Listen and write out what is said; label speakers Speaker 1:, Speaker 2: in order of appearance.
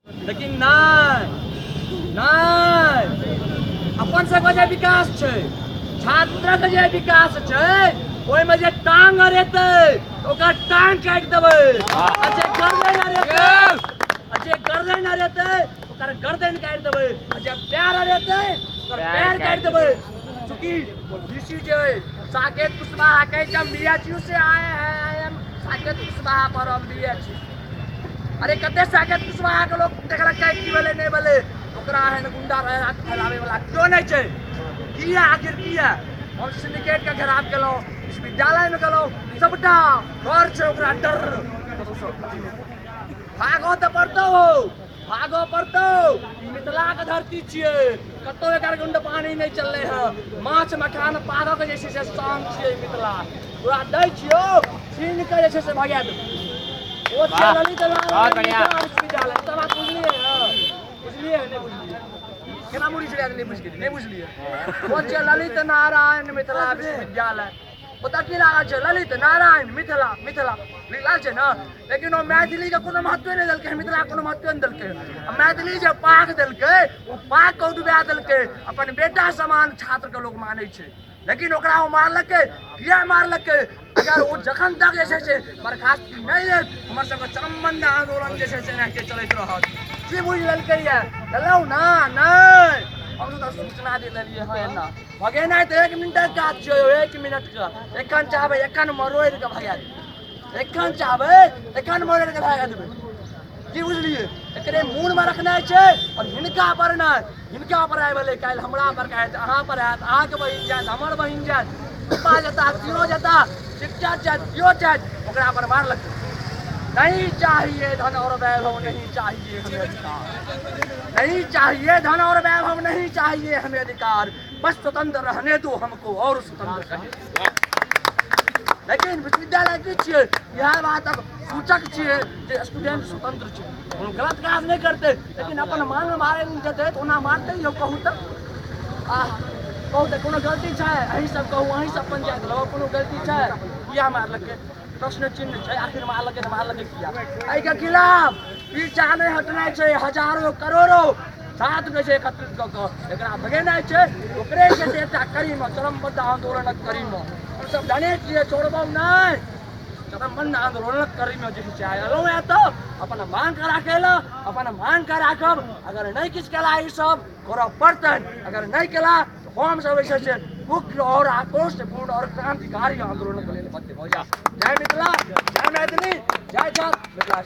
Speaker 1: लेकिन नहीं अपन सबके जे विकास छै, छात्रक जे विकास छै, ओहिमे जे टांग रहेतै ओकर टांग काटि देबै, आ जे गर्दन रहेतै ओकर गर्दन काटि देबै, आ जे पैर रहेतै ओकर पैर काटि देबै। चूंकि ऋषि जे साकेत कुशवाहा कहै छै हम बीएचयू से आए हैं, आई एम साकेत कुशवाहा पर हम बीएचयू। अरे कते साकेत कुशवाहा के लोग देखलक की भेलै नहीं भेलै, ओकरा एहन गुंडा रहे फैलावे वाला क्यों नहीं छै? किया आखिर किया? हम सिंडिकेट के घेराव केलहुँ, विश्वविद्यालय में गेलहुँ, सबटा घर छै ओकरा डर। भागो तो पड़तौ, मिथिला के धरती छियै, कतौ एकर गुंड पानी नहीं चलले है। माछ मखान पागक जे छै से शान छियै मिथिला, पूरा दै छियौ छीन के जे छै से भगा देबै। वो ललित नारायण विश्वविद्यालय सब बात बुझलिए नहीं बुझलिए? केना मुड़ी चढ़ा नहीं बुझलिए? वो ललित नारायण मिथिला विश्वविद्यालय, पता की लागल छै? ललित नारायण मिथिला लिखल छै ना, लेकिन वो मैथिली के कोनो महत्व नहीं देलकै, मिथिला कोनो महत्व नहीं देलकै। मैथिली जे पाग देलकै, वो पाग को डुबा देलकै, अपन बेटा समान छात्र के लोग मानै छै, लेकिन ओकरा वो मारलकै। किया मारलकै? अगर वो जखन तक जे छै से बर्खास्त नहीं लेत, हमर सबके चरमबंद आंदोलन जे छै से एनाहिते चलैत रहत। की बुझ लेलकै ये? चलौ ना नहीं, हम तो सूचना दे देलिए है एना भगेनाइ तो 1 मिनट के काज छै, 1 मिनट के। एखन चाहबै एखन मरोड़ के भगा देबै, एखन चाहबै एखन मरोड़ के भगा देबै। की बुझलिए? एकरे मूड में रखनाइ छै, और हिनका पर नहीं, हिनका पर आइ भेलै काल्हि हमरा पर कहत, अहाँ पर आयत, अहाँके बहिन जायत, हमर बहिन जायत, पप्पा जेता, तीनों जेता, शिक्षक जायत, कियो जायत, ओकरा पर मारलक। नहीं चाहिए धन और वैभव, नहीं चाहिए हमें अधिकार, नहीं चाहिए धन और वैभव, नहीं चाहिए हमें अधिकार, बस स्वतंत्र रहने दो हमको और स्वतंत्र कहे। लेकिन विश्वविद्यालय की छियै, यह बात अब सूचक छियै जे स्टूडेंट स्वतंत्र छै, कोनो गलत काज नहीं करते, लेकिन अपन मान मारे जेतै तो ओना मारतै यौ? कहू तो कोनो गलती छै? अहीं सब कहू, अहीं सब पंचायत लो, कोनो गलती छै? किया मारलकै? प्रश्न चिन्ह छै, आखिर मारलकै तो मारलकै किया? एहि के खिलाफ पीछा नहीं हटनाइ छै, हजारों करोड़ों छात्र के एकत्रित कऽ कऽ एकरा भगेनाइ छै। ओकरे जे छै एकटा करीम चरमबद्ध आंदोलनक करीम हम सब जाने छियै, छोड़बौ नहीं। चरमबद्ध आंदोलनक करीम जे छै एलहुँ है तो अपन मांग के राखे ला, अपन मांग के राखब। अगर नहीं किछु केला ई सब करऽ पड़तै, अगर नहीं केला तो हम सब जे छै मुख्य और आक्रोशपूर्ण और क्रांतिकारी आंदोलन के लेल बद्ध हो जा। जय मिथिला, जय मैथिली, जय छात्र मिथिला।